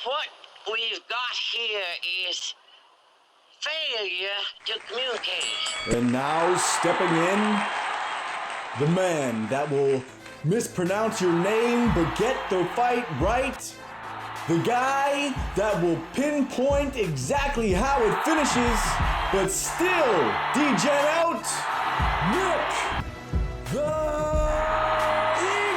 what we've got here is failure to communicate. And now stepping in, the man that will mispronounce your name but get the fight right. The guy that will pinpoint exactly how it finishes, but still degen out, Nick the Egli!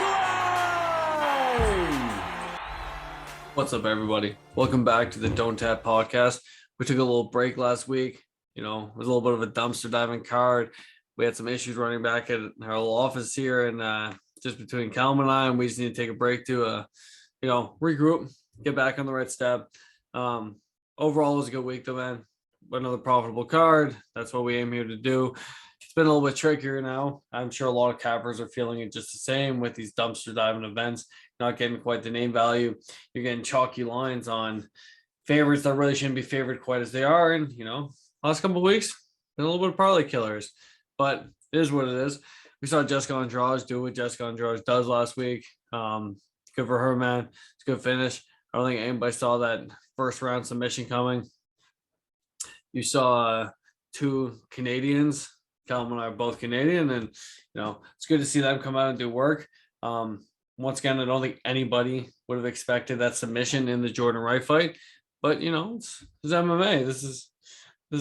What's up, everybody? Welcome back to the Donttap podcast. We took a little break last week. You know, it was a little bit of a dumpster diving card. We had some issues running back at our little office here, and just between Calum and I, and we just need to take a break to, regroup, get back on the right step. Overall, it was a good week, though, man. Another profitable card. That's what we aim here to do. It's been a little bit trickier now. I'm sure a lot of cappers are feeling it just the same with these dumpster diving events, not getting quite the name value. You're getting chalky lines on favorites that really shouldn't be favored quite as they are. And, last couple of weeks, been a little bit of parlay killers, but it is what it is. We saw Jessica Andrade do what Jessica Andrade does last week. Good for her, man. It's a good finish. I don't think anybody saw that first round submission coming. You saw two Canadians. Calum and I are both Canadian, and it's good to see them come out and do work. Once again, I don't think anybody would have expected that submission in the Jordan Wright fight, but it's MMA. This is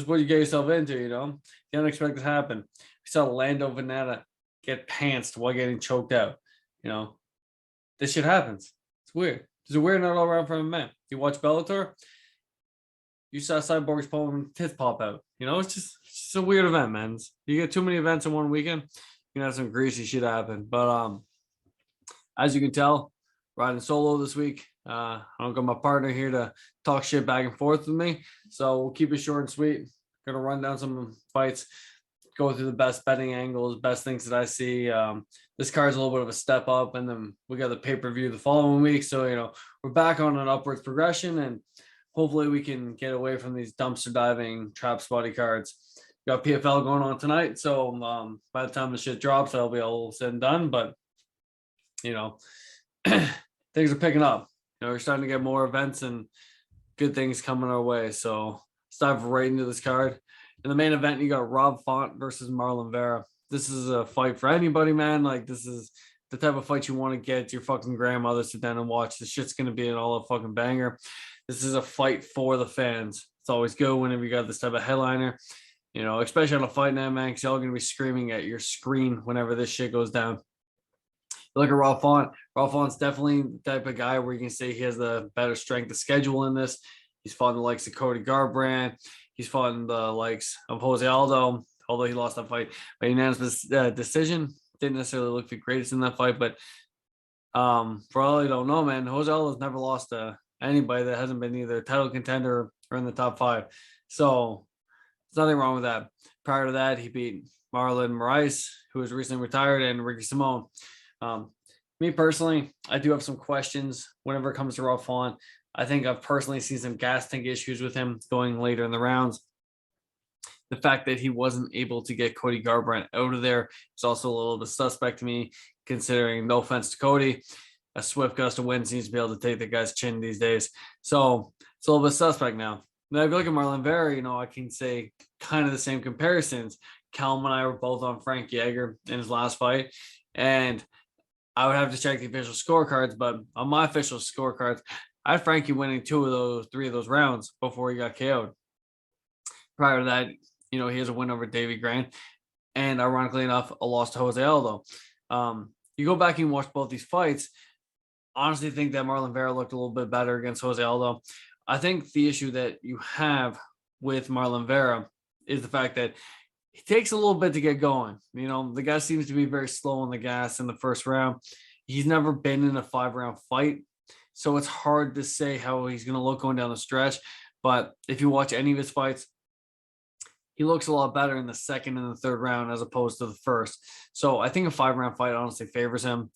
what you get yourself into. The unexpected happened. We saw Lando Venata get pantsed while getting choked out. This shit happens. It's weird. It's a weird night all around for MMA. You watch Bellator, you saw Cyborg's Pullman tits pop out. It's just a weird event, man. You get too many events in one weekend, you can have some greasy shit happen. But as you can tell, riding solo this week. I don't got my partner here to talk shit back and forth with me, so we'll keep it short and sweet. Gonna run down some fights, go through the best betting angles, best things that I see. This card's a little bit of a step up, and then we got the pay-per-view the following week. So, we're back on an upwards progression, and hopefully we can get away from these dumpster diving trap spotty cards. We got PFL going on tonight, so by the time the shit drops, that'll be all said and done. But, things are picking up. We're starting to get more events and good things coming our way. So let's dive right into this card. In the main event, you got Rob Font versus Marlon Vera. This is a fight for anybody, man. Like, this is the type of fight you want to get your fucking grandmother sit down and watch. This shit's going to be an all fucking banger. This is a fight for the fans. It's always good whenever you got this type of headliner, especially on a fight night, man, because y'all going to be screaming at your screen whenever this shit goes down. You look at Rob Font. Rob Font's definitely the type of guy where you can say he has the better strength of schedule in this. He's fought the likes of Cody Garbrandt. He's fought in the likes of Jose Aldo, although he lost that fight by unanimous decision. Didn't necessarily look the greatest in that fight, but for all you don't know, man, Jose Aldo's never lost to anybody that hasn't been either a title contender or in the top 5. So there's nothing wrong with that. Prior to that, he beat Marlon Moraes, who was recently retired, and Ricky Simone. Me personally, I do have some questions whenever it comes to Rob Font. I think I've personally seen some gas tank issues with him going later in the rounds. The fact that he wasn't able to get Cody Garbrandt out of there is also a little bit suspect to me, considering, no offense to Cody, a swift gust of wind seems to be able to take the guy's chin these days. So it's a little bit suspect now. Now, if you look at Marlon Vera, I can say kind of the same comparisons. Calum and I were both on Frank Yeager in his last fight, and I would have to check the official scorecards, but on my official scorecards, I had Frankie winning 3 of those rounds before he got KO'd. Prior to that, he has a win over Davey Grant, and ironically enough, a loss to Jose Aldo. You go back and watch both these fights, honestly think that Marlon Vera looked a little bit better against Jose Aldo. I think the issue that you have with Marlon Vera is the fact that he takes a little bit to get going. The guy seems to be very slow on the gas in the first round. He's never been in a 5-round fight, so it's hard to say how he's going to look going down the stretch. But if you watch any of his fights, he looks a lot better in the second and the third round as opposed to the first. So I think a 5-round fight honestly favors him.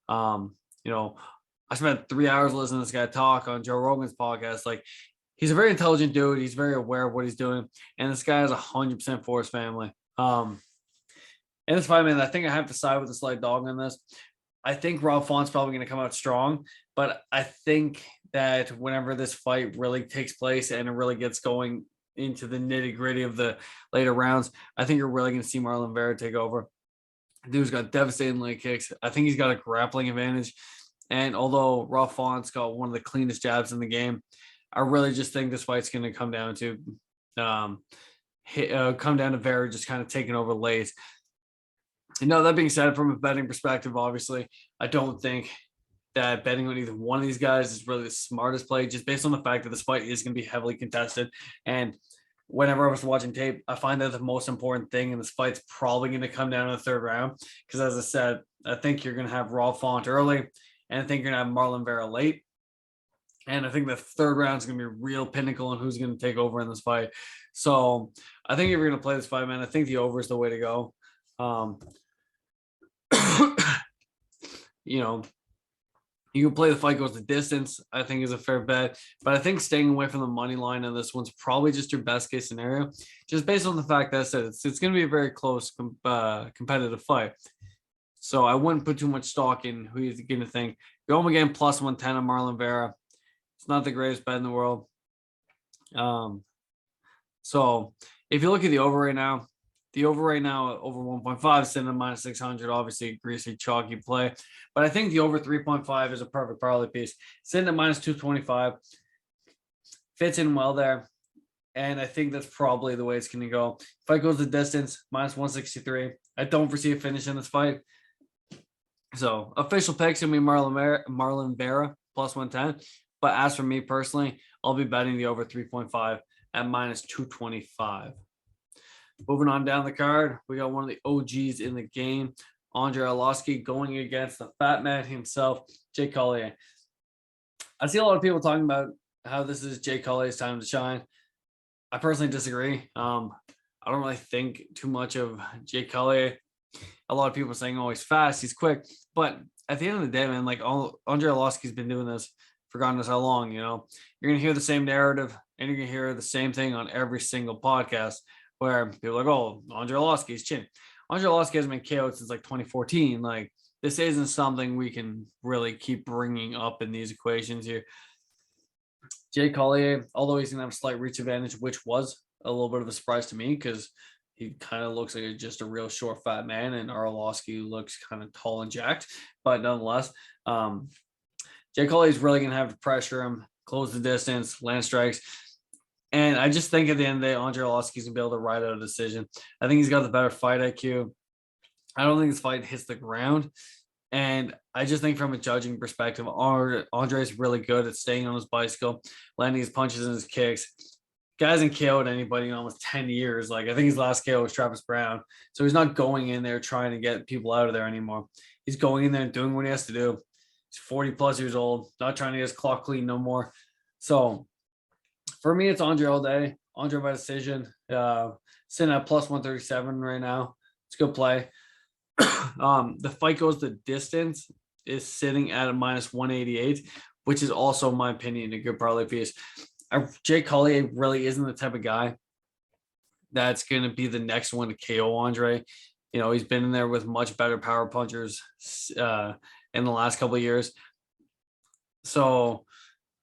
I spent 3 hours listening to this guy talk on Joe Rogan's podcast. Like, he's a very intelligent dude. He's very aware of what he's doing. And this guy is 100% for his family. And this fight, man, I think I have to side with the slight dog on this. I think Rob Font's probably going to come out strong, but I think that whenever this fight really takes place and it really gets going into the nitty gritty of the later rounds, I think you're really going to see Marlon Vera take over. Dude's got devastating leg kicks. I think he's got a grappling advantage. And although Rob Font's got one of the cleanest jabs in the game, I really just think this fight's going to come down to Vera just kind of taking over late. You know, that being said, from a betting perspective, obviously, I don't think that betting on either one of these guys is really the smartest play, just based on the fact that this fight is going to be heavily contested. And whenever I was watching tape, I find that the most important thing in this fight's probably going to come down to the third round. Because as I said, I think you're going to have Rob Font early, and I think you're going to have Marlon Vera late. And I think the third round is going to be a real pinnacle on who's going to take over in this fight. So I think if you're going to play this fight, man, I think the over is the way to go. You know, you can play the fight goes the distance, I think is a fair bet. But I think staying away from the money line on this one's probably just your best case scenario, just based on the fact that I said it's going to be a very close competitive fight. So I wouldn't put too much stock in who you're going to think. Go home again, plus 110 on Marlon Vera. It's not the greatest bet in the world. So if you look at the over right now, over 1.5 is sitting at minus 600, obviously a greasy, chalky play. But I think the over 3.5 is a perfect parlay piece. Sitting at minus 225, fits in well there. And I think that's probably the way it's going to go. Fight goes the distance, minus 163. I don't foresee a finish in this fight. So official picks going to be Marlon Vera, plus 110. But as for me personally, I'll be betting the over 3.5 at minus 225. Moving on down the card, we got one of the OGs in the game, Andre Arlovski, going against the fat man himself, Jake Collier. I see a lot of people talking about how this is Jake Collier's time to shine. I personally disagree. I don't really think too much of Jake Collier. A lot of people are saying, oh, he's fast, he's quick. But at the end of the day, man, like Andre Arlovski's been doing this for God knows how long, you know. You're going to hear the same narrative, and you're going to hear the same thing on every single podcast, where people are like, oh, Andre Arlovski's chin. Andre Arlovski hasn't been KO'd since like 2014. Like, this isn't something we can really keep bringing up in these equations here. Jake Collier, although he's going to have a slight reach advantage, which was a little bit of a surprise to me because he kind of looks like just a real short, fat man, and Arlovski looks kind of tall and jacked. But nonetheless, Jake Collier is really going to have to pressure him, close the distance, land strikes. And I just think at the end of the day, Andre Arlovski's going to be able to ride out a decision. I think he's got the better fight IQ. I don't think this fight hits the ground. And I just think from a judging perspective, Andre is really good at staying on his bicycle, landing his punches and his kicks. Guy hasn't KO'd anybody in almost 10 years. Like, I think his last KO was Travis Brown. So he's not going in there trying to get people out of there anymore. He's going in there and doing what he has to do. He's 40 plus years old, not trying to get his clock clean no more. So for me, it's Andre all day. Andre by decision. Sitting at plus 137 right now. It's a good play. The fight goes the distance is sitting at a minus 188, which is also, in my opinion, a good parlay piece. Jake Collier really isn't the type of guy that's going to be the next one to KO Andre. You know, he's been in there with much better power punchers in the last couple of years. So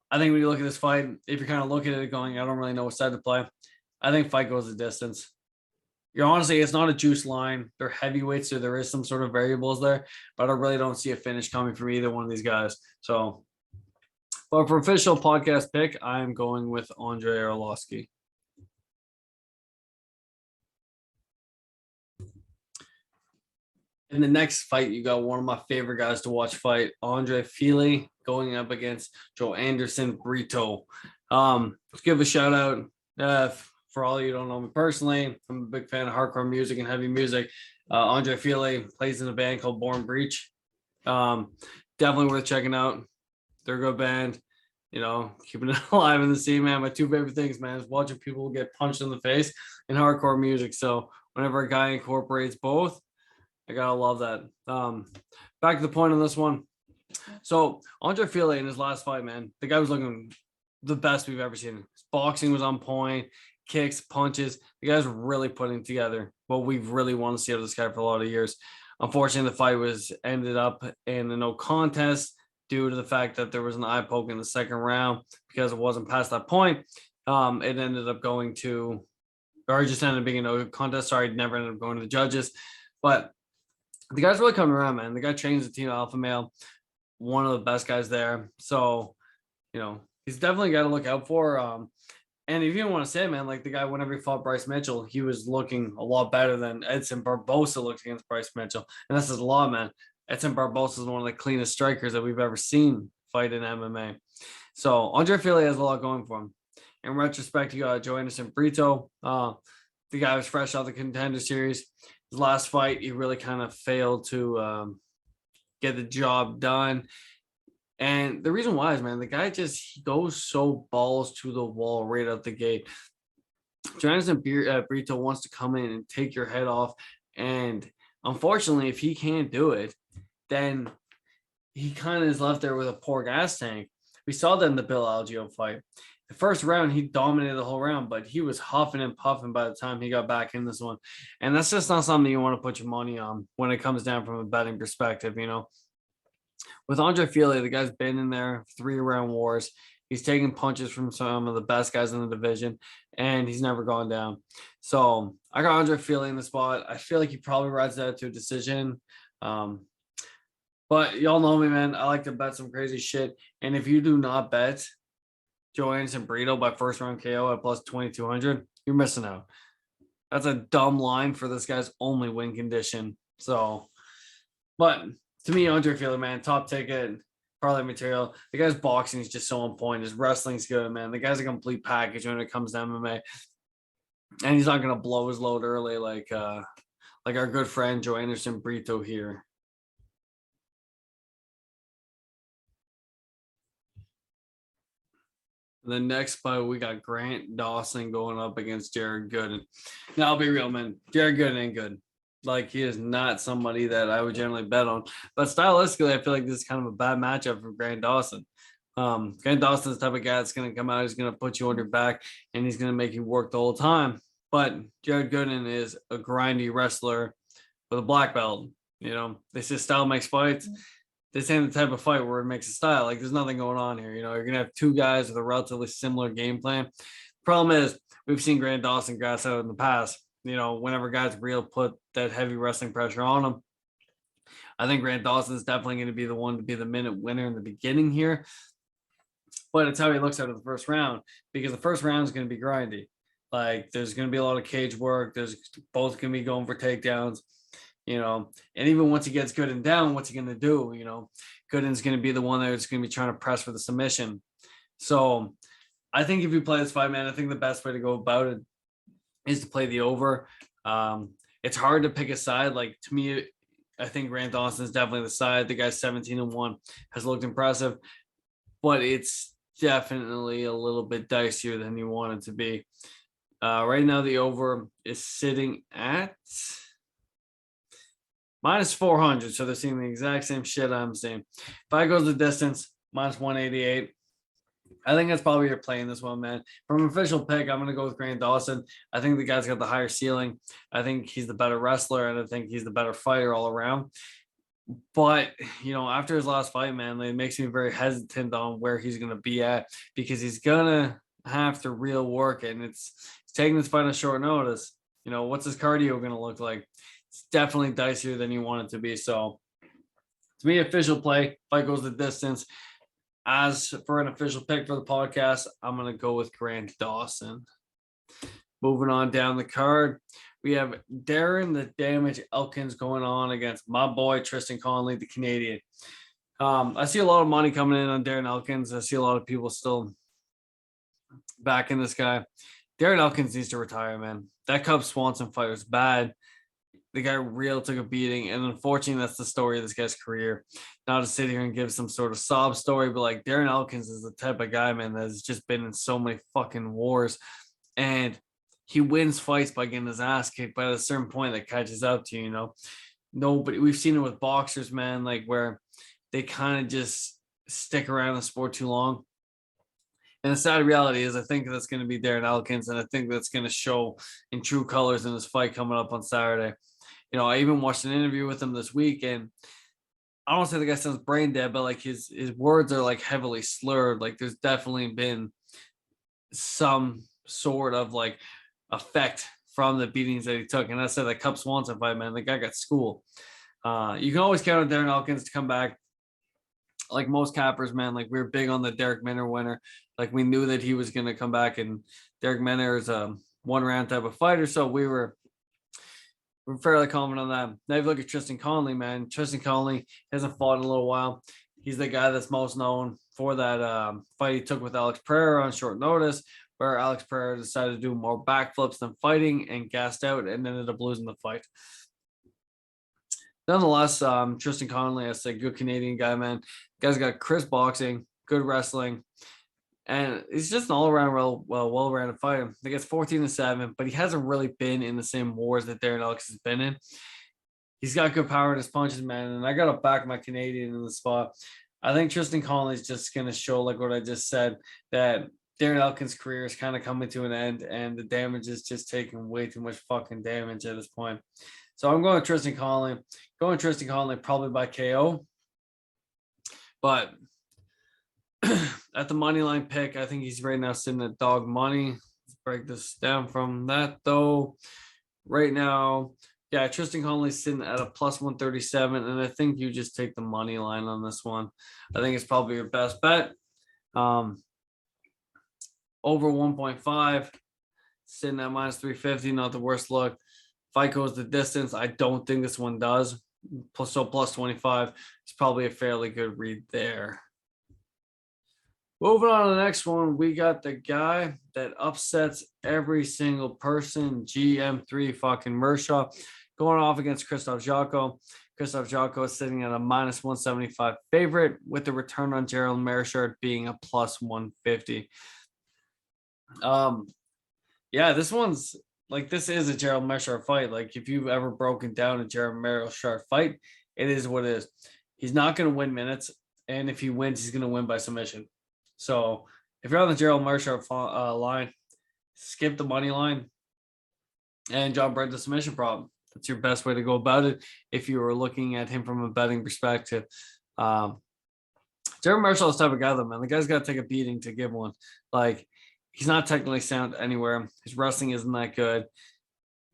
I think when you look at this fight, if you're kind of looking at it going, I don't really know what side to play, I think fight goes the distance. You're honestly, it's not a juice line. They're heavyweights, so there is some sort of variables there, but I really don't see a finish coming from either one of these guys. So, but for official podcast pick, I'm going with Andre Arlovski. In the next fight, you got one of my favorite guys to watch fight, Andre Fili, going up against Joe Anderson Brito. Let's give a shout out for all you who don't know me personally. I'm a big fan of hardcore music and heavy music. Andre Fili plays in a band called Born Breach. Definitely worth checking out. They're a good band. You know, keeping it alive in the scene, man. My two favorite things, man, is watching people get punched in the face and hardcore music. So whenever a guy incorporates both, I gotta love that. Back to the point on this one. So Andre Fili in his last fight, man, the guy was looking the best we've ever seen. His boxing was on point, kicks, punches. The guy's really putting together what we've really wanted to see out of this guy for a lot of years. Unfortunately, the fight was ended up in a no contest. due to the fact that there was an eye poke in the second round because it wasn't past that point. It ended up going to, or it just ended up being a no contest. Sorry, it never ended up going to the judges. But the guy's really coming around, man. The guy trains the team Alpha Male, one of the best guys there. So, he's definitely got to look out for. And if you don't want to say, man, like the guy, whenever he fought Bryce Mitchell, he was looking a lot better than Edson Barbosa looked against Bryce Mitchell. And that's just a lot, man. Edson Barbosa is one of the cleanest strikers that we've ever seen fight in MMA. So Andre Fili has a lot going for him. In retrospect, you got Joe Anderson Brito. The guy was fresh out of the Contender Series. His last fight, he really kind of failed to get the job done. And the reason why is, man, the guy he goes so balls to the wall right out the gate. Jonathan Brito wants to come in and take your head off. And unfortunately, if he can't do it, then he kind of is left there with a poor gas tank. We saw that in the Bill Algeo fight. The first round, he dominated the whole round, but he was huffing and puffing by the time he got back in this one. And that's just not something you want to put your money on when it comes down from a betting perspective, With Andre Fili, the guy's been in there 3-round wars. He's taking punches from some of the best guys in the division, and he's never gone down. So I got Andre Fili in the spot. I feel like he probably rides that to a decision. But y'all know me, man. I like to bet some crazy shit. And if you do not bet Joe Anderson Brito by first round KO at plus 2,200, you're missing out. That's a dumb line for this guy's only win condition. So, but to me, Andre Fili, man, top ticket, parlay material. The guy's boxing is just so on point. His wrestling's good, man. The guy's a complete package when it comes to MMA. And he's not going to blow his load early like our good friend Joe Anderson Brito here. The next fight, we got Grant Dawson going up against Jared Gooden. Now, I'll be real, man. Jared Gooden ain't good. Like, he is not somebody that I would generally bet on. But stylistically, I feel like this is kind of a bad matchup for Grant Dawson. Grant Dawson's the type of guy that's going to come out, he's going to put you on your back, and he's going to make you work the whole time. But Jared Gooden is a grindy wrestler with a black belt. They say style makes fights. This ain't the type of fight where it makes a style. Like, there's nothing going on here. You're going to have two guys with a relatively similar game plan. Problem is, we've seen Grant Dawson grass out in the past. Whenever guys really put that heavy wrestling pressure on him. I think Grant Dawson is definitely going to be the one to be the minute winner in the beginning here. But it's how he looks out of the first round, because the first round is going to be grindy. Like, there's going to be a lot of cage work. There's both going to be going for takedowns. And even once he gets Gooden down, what's he going to do? Gooden's going to be the one that's going to be trying to press for the submission. So I think if you play this fight, man, I think the best way to go about it is to play the over. It's hard to pick a side. Like, to me, I think Grant Dawson is definitely the side. The guy's 17-1, has looked impressive, but it's definitely a little bit dicier than you want it to be. Right now, the over is sitting at minus 400, so they're seeing the exact same shit I'm seeing. Fight goes the distance, minus 188. I think that's probably your play in this one, man. From an official pick, I'm going to go with Grant Dawson. I think the guy's got the higher ceiling. I think he's the better wrestler, and I think he's the better fighter all around. But, after his last fight, man, it makes me very hesitant on where he's going to be at, because he's going to have to real work it, and it's taking this fight on short notice. What's his cardio going to look like? It's definitely dicier than you want it to be. So, to me, official play, fight goes the distance. As for an official pick for the podcast, I'm going to go with Grant Dawson. Moving on down the card, we have Darren the Damage Elkins going on against my boy Tristan Conley, the Canadian. I see a lot of money coming in on Darren Elkins. I see a lot of people still backing this guy. Darren Elkins needs to retire, man. That Cub Swanson fight was bad. The guy real took a beating, and unfortunately, that's the story of this guy's career. Not to sit here and give some sort of sob story, but like, Darren Elkins is the type of guy, man, that's just been in so many fucking wars, and he wins fights by getting his ass kicked. But at a certain point, that catches up to you, Nobody. We've seen it with boxers, man, like where they kind of just stick around the sport too long. And the sad reality is, I think that's going to be Darren Elkins, and I think that's going to show in true colors in this fight coming up on Saturday. I even watched an interview with him this week, and I don't say the guy sounds brain dead, but like his words are like heavily slurred. Like there's definitely been some sort of like effect from the beatings that he took. And I said that Cup Swanson fight, man, the guy got schooled. You can always count on Darren Elkins to come back. Like most cappers, man, like we were big on the Derek Minner winner. Like we knew that he was going to come back, and Derek Minner is a one round type of fighter. So we're fairly confident on that. Now you look at Tristan Conley, man. Tristan Conley hasn't fought in a little while. He's the guy that's most known for that fight he took with Alex Pereira on short notice, where Alex Pereira decided to do more backflips than fighting and gassed out and ended up losing the fight. Nonetheless, Tristan Connolly, I say, good Canadian guy, man. Guy's got crisp boxing, good wrestling, and he's just an all-around well-rounded fighter. He gets 14-7, but he hasn't really been in the same wars that Darren Elkins has been in. He's got good power in his punches, man, and I got to back my Canadian in the spot. I think Tristan Connolly is just going to show, like what I just said, that Darren Elkins' career is kind of coming to an end, and the damage is just taking way too much fucking damage at this point. So I'm going with Tristan Conley. Going Tristan Conley probably by KO. But at the money line pick, I think he's right now sitting at dog money. Let's break this down from that, though. Right now, yeah, Tristan Conley's sitting at a plus 137, and I think you just take the money line on this one. I think it's probably your best bet. Over 1.5, sitting at minus 350, not the worst look. Fight goes the distance. I don't think this one does. Plus 25. It's probably a fairly good read there. Moving on to the next one, we got the guy that upsets every single person, GM3 fucking Mershaw, going off against Krzysztof Jotko. Krzysztof Jotko is sitting at a minus 175 favorite, with the return on Gerald Meerschaert being a plus 150. Yeah, this one's like, this is a Gerald Meerschaert fight. Like, if you've ever broken down a Gerald Meerschaert fight, it is what it is. He's not going to win minutes, and if he wins, he's going to win by submission. So if you're on the Gerald Meerschaert line, skip the money line and jump right to submission problem. That's your best way to go about it if you were looking at him from a betting perspective. Gerald Meerschaert is the type of guy, though, man. The guy's got to take a beating to give one. Like, he's not technically sound anywhere. His wrestling isn't that good.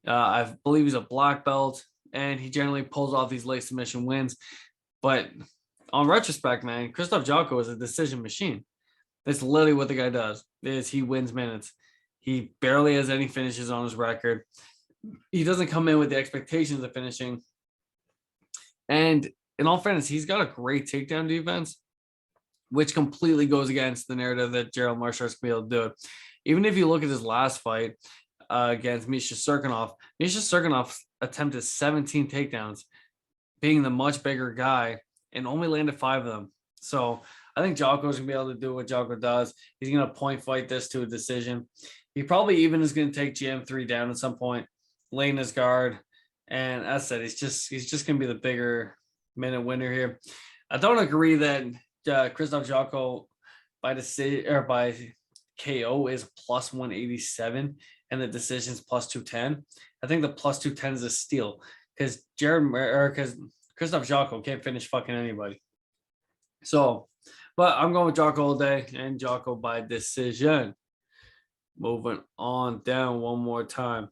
I believe he's a black belt, and he generally pulls off these late submission wins. But on retrospect, man, Krzysztof Jotko is a decision machine. That's literally what the guy does, is he wins minutes. He barely has any finishes on his record. He doesn't come in with the expectations of finishing. And in all fairness, he's got a great takedown defense, which completely goes against the narrative that Gerald Meerschaert's going to be able to do it. Even if you look at his last fight against Misha Serkinov attempted 17 takedowns, being the much bigger guy, and only landed 5 of them. So I think Jotko's going to be able to do what Jotko does. He's going to point fight this to a decision. He probably even is going to take GM3 down at some point, laying his guard. And as I said, he's just going to be the bigger minute winner here. I don't agree that Krzysztof Jotko by decision or by KO is plus 187 and the decision's plus 210. I think the plus 210 is a steal because Krzysztof Jotko can't finish fucking anybody. So, but I'm going with Jotko all day and Jotko by decision. Moving on down one more time.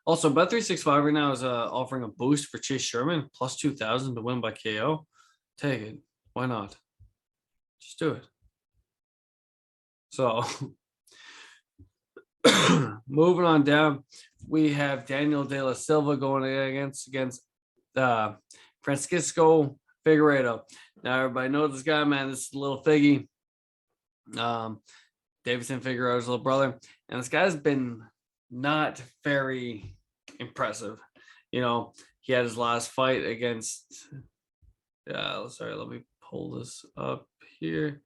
Also, Bet365 right now is offering a boost for Chase Sherman, plus 2,000 to win by KO. Take it. Why not? Just do it. So, moving on down, we have Daniel De La Silva going against Francisco Figueiredo. Now, everybody knows this guy, man. This is a little figgy. Davidson Figueiredo's little brother. And this guy's been not very impressive. You know, he had his last fight against let me pull this up here.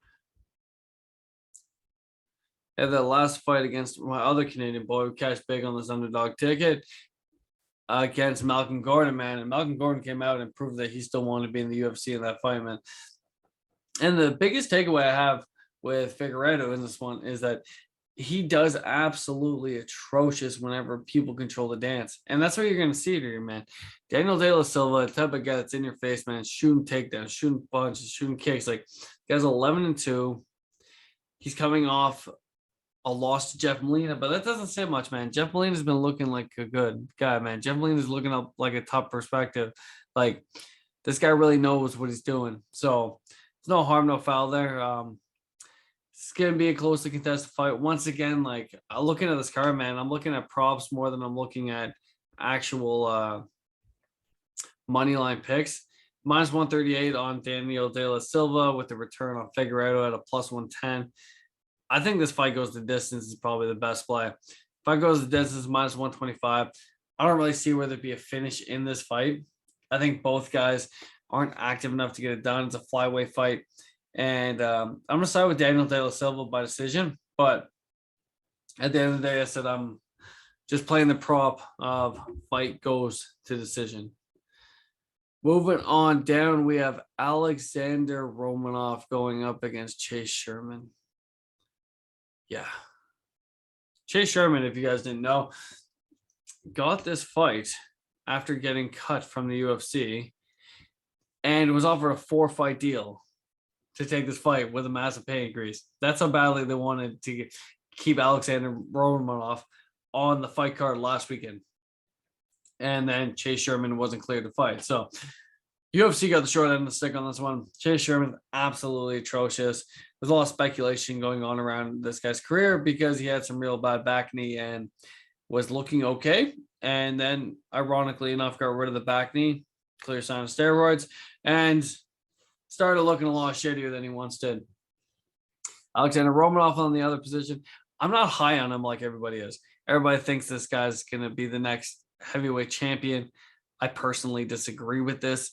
Had the last fight against my other Canadian boy who cashed big on this underdog ticket against Malcolm Gordon, man. And Malcolm Gordon came out and proved that he still wanted to be in the UFC in that fight, man. And the biggest takeaway I have with Figueiredo in this one is that he does absolutely atrocious whenever people control the dance. And that's what you're going to see here, man. Daniel De La Silva, the type of guy that's in your face, man, shooting takedowns, shooting punches, shooting kicks. Like, guy's 11-2. He's coming off a loss to Jeff Molina, but that doesn't say much, man. Jeff Molina's been looking like a good guy, man. Jeff Molina's looking up like a top perspective. Like, this guy really knows what he's doing. So, there's no harm, no foul there. It's going to be a closely contested fight. Once again, like, looking at this card, man, I'm looking at props more than I'm looking at actual money line picks. Minus 138 on Daniel De La Silva with the return on Figueiredo at a plus 110. I think this fight goes the distance is probably the best play. If fight goes the distance, minus 125. I don't really see where there'd be a finish in this fight. I think both guys aren't active enough to get it done. It's a flyweight fight. And I'm going to side with Daniel De La Silva by decision. But at the end of the day, I said I'm just playing the prop of fight goes to decision. Moving on down, we have Alexander Romanov going up against Chase Sherman. Yeah. Chase Sherman, if you guys didn't know, got this fight after getting cut from the UFC and was offered a 4-fight deal to take this fight with a massive pay increase. That's how badly they wanted to keep Alexander Romanov on the fight card last weekend. And then Chase Sherman wasn't cleared to fight. So UFC got the short end of the stick on this one. Chase Sherman, absolutely atrocious. There's a lot of speculation going on around this guy's career because he had some real bad back knee and was looking okay. And then, ironically enough, got rid of the back knee, clear sign of steroids, and started looking a lot shittier than he once did. Alexander Romanov on the other position. I'm not high on him like everybody is. Everybody thinks this guy's going to be the next heavyweight champion. I personally disagree with this.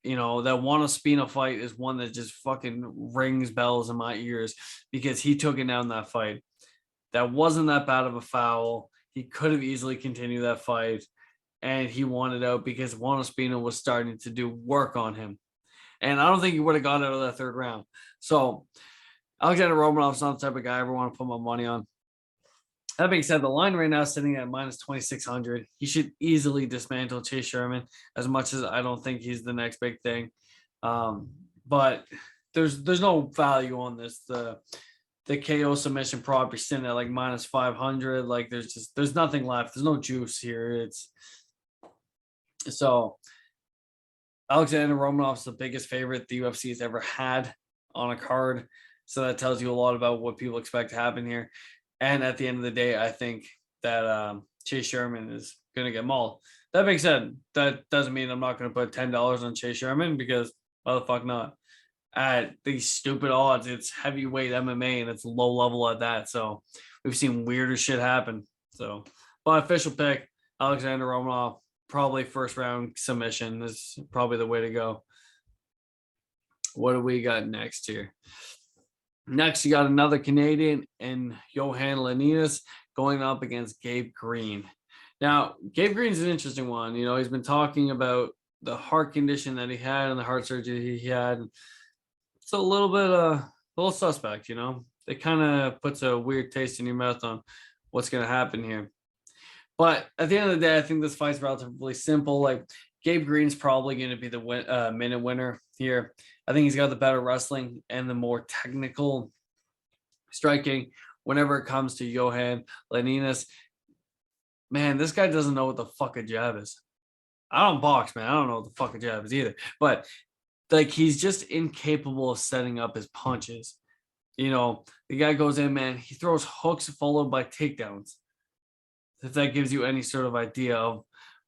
You know, that Juan Ospina fight is one that just fucking rings bells in my ears because he took it down that fight. That wasn't that bad of a foul. He could have easily continued that fight, and he wanted out because Juan Ospina was starting to do work on him. And I don't think he would have got out of that third round. So Alexander Romanov's not the type of guy I ever want to put my money on. That being said, the line right now is sitting at minus 2,600. He should easily dismantle Chase Sherman, as much as I don't think he's the next big thing. But there's no value on this. The KO submission prop is sitting at like minus 500. Like there's nothing left. There's no juice here. So Alexander Romanov's the biggest favorite the UFC has ever had on a card. So that tells you a lot about what people expect to happen here. And at the end of the day, I think that Chase Sherman is going to get mauled. That being said, that doesn't mean I'm not going to put $10 on Chase Sherman because why the fuck not? At these stupid odds, it's heavyweight MMA and it's low level at that. So we've seen weirder shit happen. So, but official pick, Alexander Romanov, probably first round submission is probably the way to go. What do we got next here? Next, you got another Canadian and Johan Lanines going up against Gabe Green. Now, Gabe Green's an interesting one. You know, he's been talking about the heart condition that he had and the heart surgery he had. It's a little suspect, you know. It kind of puts a weird taste in your mouth on what's going to happen here. But at the end of the day, I think this fight's relatively simple. Like, Gabe Green's probably going to be the minute winner here. I think he's got the better wrestling and the more technical striking whenever it comes to Johan Lanines. Man, this guy doesn't know what the fuck a jab is. I don't box, man. I don't know what the fuck a jab is either. But, like, he's just incapable of setting up his punches. You know, the guy goes in, man, he throws hooks followed by takedowns. If that gives you any sort of idea of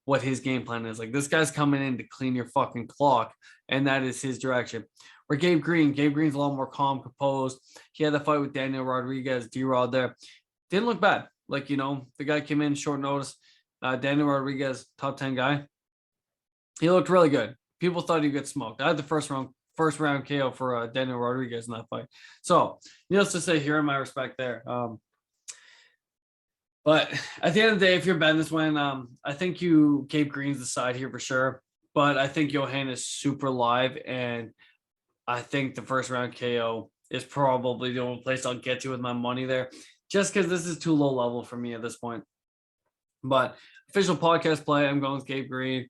what his game plan is. Like, this guy's coming in to clean your fucking clock, and that is his direction. Where Gabe Green's a lot more calm, composed. He had the fight with Daniel Rodriguez, D-Rod there. Didn't look bad. Like, you know, the guy came in short notice. Daniel Rodriguez, top 10 guy. He looked really good. People thought he'd get smoked. I had the first round KO for Daniel Rodriguez in that fight. So, needless to say, here in my respect there. But at the end of the day, if you're betting this one, I think Gabe Green's the side here for sure. But I think Johan is super live, and I think the first round KO is probably the only place I'll get to with my money there, just because this is too low level for me at this point. But official podcast play, I'm going with Gabe Green.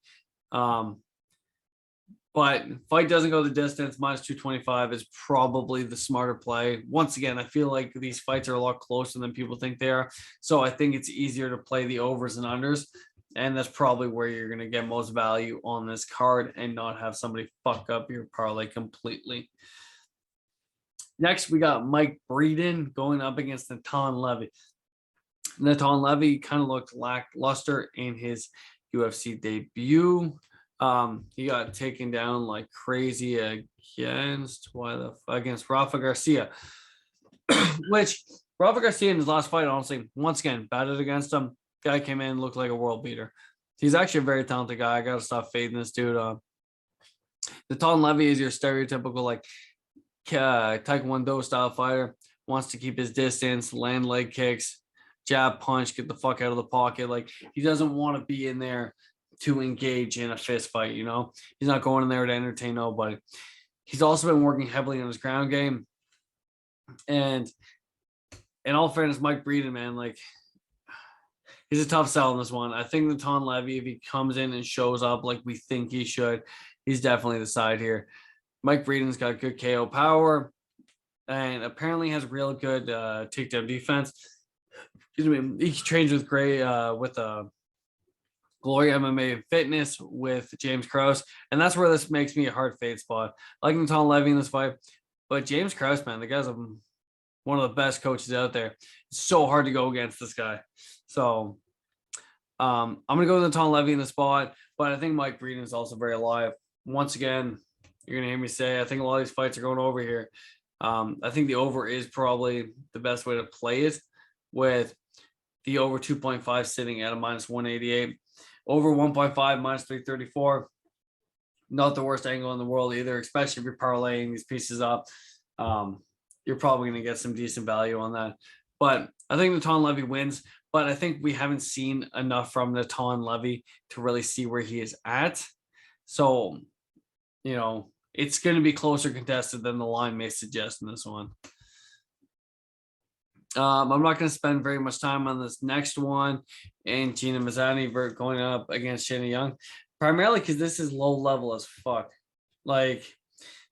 But fight doesn't go the distance. Minus 225 is probably the smarter play. Once again, I feel like these fights are a lot closer than people think they are. So I think it's easier to play the overs and unders. And that's probably where you're going to get most value on this card and not have somebody fuck up your parlay completely. Next, we got Mike Breeden going up against Anton Levy. Anton Levy kind of looked lackluster in his UFC debut. He got taken down like crazy against Rafa Garcia, which Rafa Garcia in his last fight, honestly, once again, batted against him. Guy came in, looked like a world beater. He's actually a very talented guy. I got to stop fading this dude. Anton Levy is your stereotypical like Taekwondo style fighter, wants to keep his distance, land leg kicks, jab punch, get the fuck out of the pocket. Like, he doesn't want to be in there to engage in a fist fight, you know? He's not going in there to entertain nobody. He's also been working heavily on his ground game. And in all fairness, Mike Breeden, man, like, he's a tough sell in this one. I think Anton Levy, if he comes in and shows up like we think he should, he's definitely the side here. Mike Breeden's got good KO power and apparently has real good takedown defense. Excuse me. He trains with Glory MMA Fitness with James Krause, and that's where this makes me a hard fade spot. I like Anton Levy in this fight, but James Krause, man, the guy's one of the best coaches out there. It's so hard to go against this guy. So I'm gonna go with Anton Levy in the spot, but I think Mike Breeden is also very alive. Once again, you're gonna hear me say I think a lot of these fights are going over here. I think the over is probably the best way to play it, with the over 2.5 sitting at a minus 188. Over 1.5 minus 334. Not the worst angle in the world either, especially if you're parlaying these pieces up. You're probably going to get some decent value on that. But I think Anton Levy wins, but I think we haven't seen enough from Anton Levy to really see where he is at. So, you know, it's going to be closer contested than the line may suggest in this one. I'm not going to spend very much time on this next one. And Gina Mazzani going up against Shanna Young, primarily because this is low level as fuck. Like,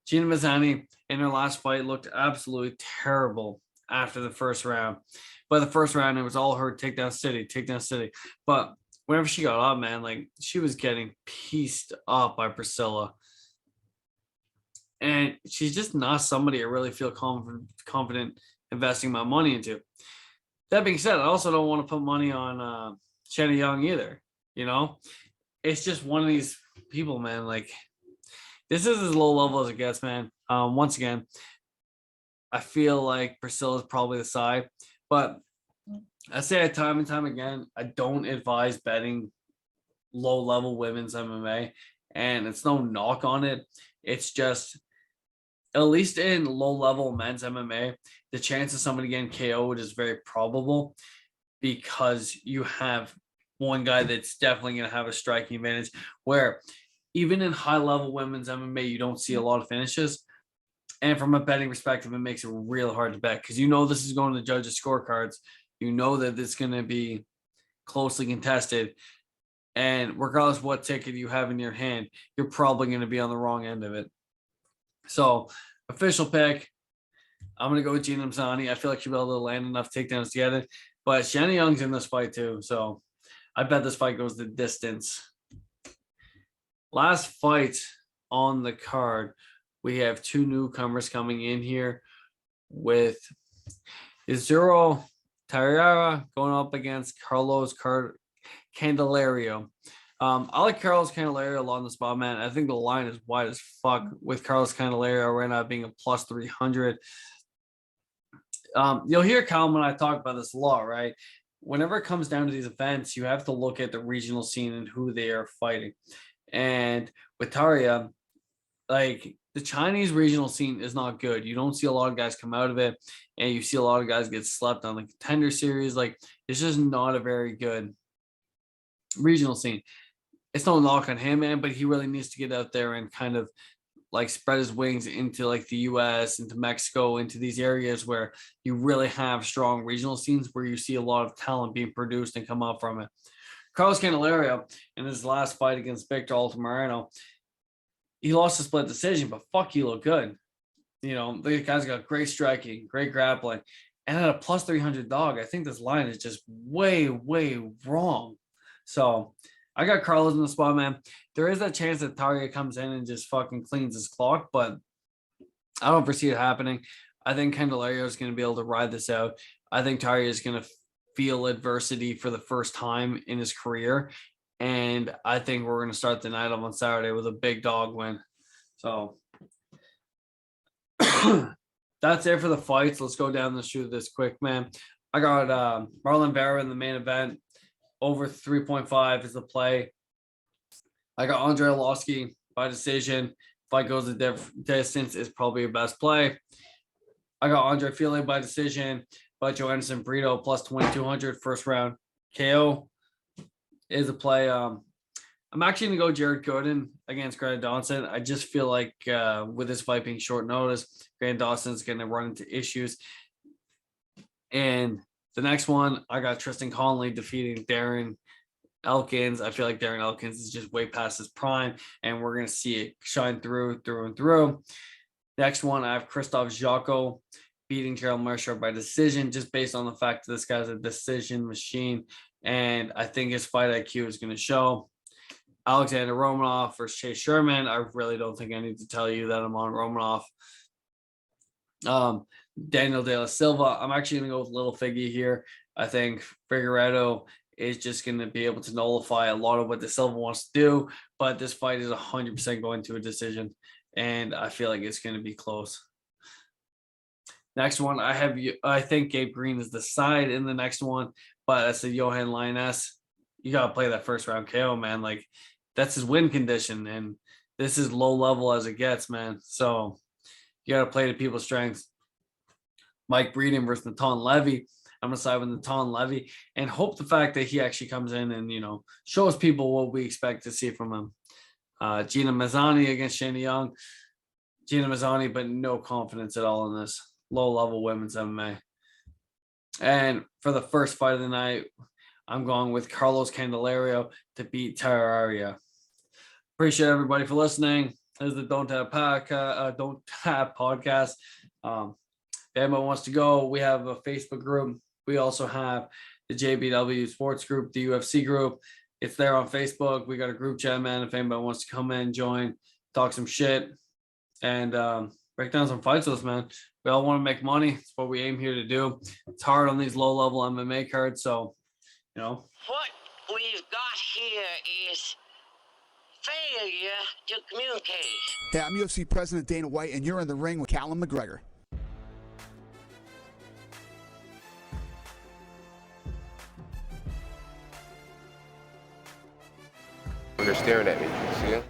Gina Mazzani in her last fight looked absolutely terrible after the first round. But the first round, it was all her takedown city. But whenever she got up, man, like, she was getting pieced up by Priscilla. And she's just not somebody I really feel confident investing my money into. That being said, I also don't want to put money on Shanna Young either. You know, it's just one of these people, man. Like, this is as low level as it gets, man. Once again, I feel like Priscilla is probably the side, but I say it time and time again, I don't advise betting low level women's MMA, and it's no knock on it. It's just, at least in low-level men's MMA, the chance of somebody getting KO'd is very probable because you have one guy that's definitely going to have a striking advantage, where even in high-level women's MMA, you don't see a lot of finishes. And from a betting perspective, it makes it real hard to bet because you know this is going to the judges' scorecards. You know that it's going to be closely contested. And regardless of what ticket you have in your hand, you're probably going to be on the wrong end of it. So, official pick, I'm going to go with Gina Mazzani. I feel like she'll be able to land enough takedowns together. But Shanna Young's in this fight too. So, I bet this fight goes the distance. Last fight on the card, we have two newcomers coming in here with Izuro Tariara going up against Carlos Candelario. I like Carlos Candelario a lot in the spot, man. I think the line is wide as fuck with Carlos Candelario right now being a plus 300. You'll hear Calvin and I talk about this a lot, right? Whenever it comes down to these events, you have to look at the regional scene and who they are fighting. And with Taria, like, the Chinese regional scene is not good. You don't see a lot of guys come out of it, and you see a lot of guys get slept on the Contender Series. Like, it's just not a very good regional scene. It's no knock on him, man, but he really needs to get out there and kind of like spread his wings into like the US, into Mexico, into these areas where you really have strong regional scenes where you see a lot of talent being produced and come out from it. Carlos Candelario in his last fight against Victor Altamirano, he lost a split decision, but fuck, he looked good. You know, the guy's got great striking, great grappling, and at a plus 300 dog, I think this line is just way, way wrong. So I got Carlos in the spot, man. There is that chance that Tarja comes in and just fucking cleans his clock, but I don't foresee it happening. I think Candelario is going to be able to ride this out. I think Tarja is going to feel adversity for the first time in his career. And I think we're going to start the night off on Saturday with a big dog win. So that's it for the fights. Let's go down the shoot this quick, man. I got Marlon Vera in the main event. Over 3.5 is the play. I got Andre Arlovski by decision. Fight goes the distance is probably your best play. I got Andre Fili by decision. But Johannesson Brito plus 2,200 first round KO is a play. I'm actually going to go Jared Gooden against Grant Dawson. I just feel like with this fight being short notice, Grant Dawson's going to run into issues. And the next one, I got Tristan Conley defeating Darren Elkins. I feel like Darren Elkins is just way past his prime, and we're going to see it shine through and through. Next one, I have Christoph Jocko beating Gerald Meerschaert by decision, just based on the fact that this guy's a decision machine, and I think his fight IQ is going to show. Alexander Romanov versus Chase Sherman. I really don't think I need to tell you that I'm on Romanov. Daniel De La Silva. I'm actually going to go with Little Figgy here. I think Figueiredo is just going to be able to nullify a lot of what De Silva wants to do, but this fight is 100% going to a decision, and I feel like it's going to be close. Next one, I think Gabe Green is the side in the next one, but that's a Johan Lanines. You got to play that first round KO, man. Like, that's his win condition, and this is low level as it gets, man. So you got to play to people's strengths. Mike Breeden versus Tom Levy. I'm going to side with Tom Levy and hope the fact that he actually comes in and, you know, shows people what we expect to see from him. Gina Mazzani against Shayna Young. Gina Mazzani, but no confidence at all in this low-level women's MMA. And for the first fight of the night, I'm going with Carlos Candelario to beat Terraria. Appreciate everybody for listening. This is the Donttap podcast. If anyone wants to go, we have a Facebook group. We also have the JBW Sports group, the UFC group. It's there on Facebook. We got a group chat, man. If anybody wants to come in, join, talk some shit, and break down some fights with us, man. We all want to make money. It's what we aim here to do. It's hard on these low-level MMA cards, so, you know. What we've got here is failure to communicate. Hey, I'm UFC President Dana White, and you're in the ring with Callum McGregor. They're staring at me. See it?